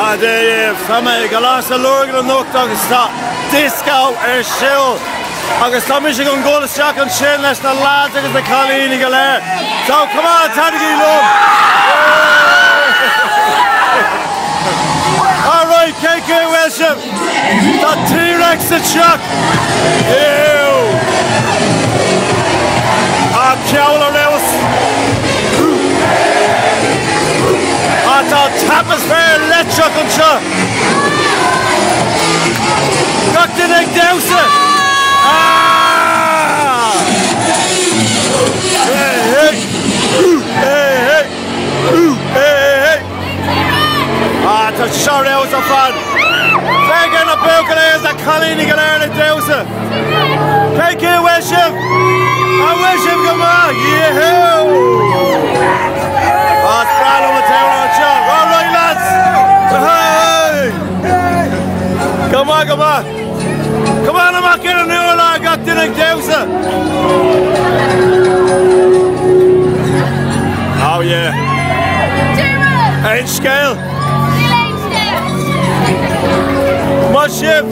From a galas a lurgan an nocht agus tá Dioscó siúl agus tá mis gon go isteach an sin leis na lads agus na chalíní go léir. So come on, Tadigi Lum! Alright, KK Welsham, tá TRex in shock. Ceola Lewis. Tá tapas fair leitreach an seo. Gachtain ag dewsa. Tá seo réos a fan. Fegan na bucan é as a chalíní go léir na dewsa. KK Welsham. A Welsham go má. Spralo with Taylor on shot. All right, lads. Hey. Come on. Come on, I'm not getting new one. I got the next dewsa. Oh, yeah. Inch scale. Much ship.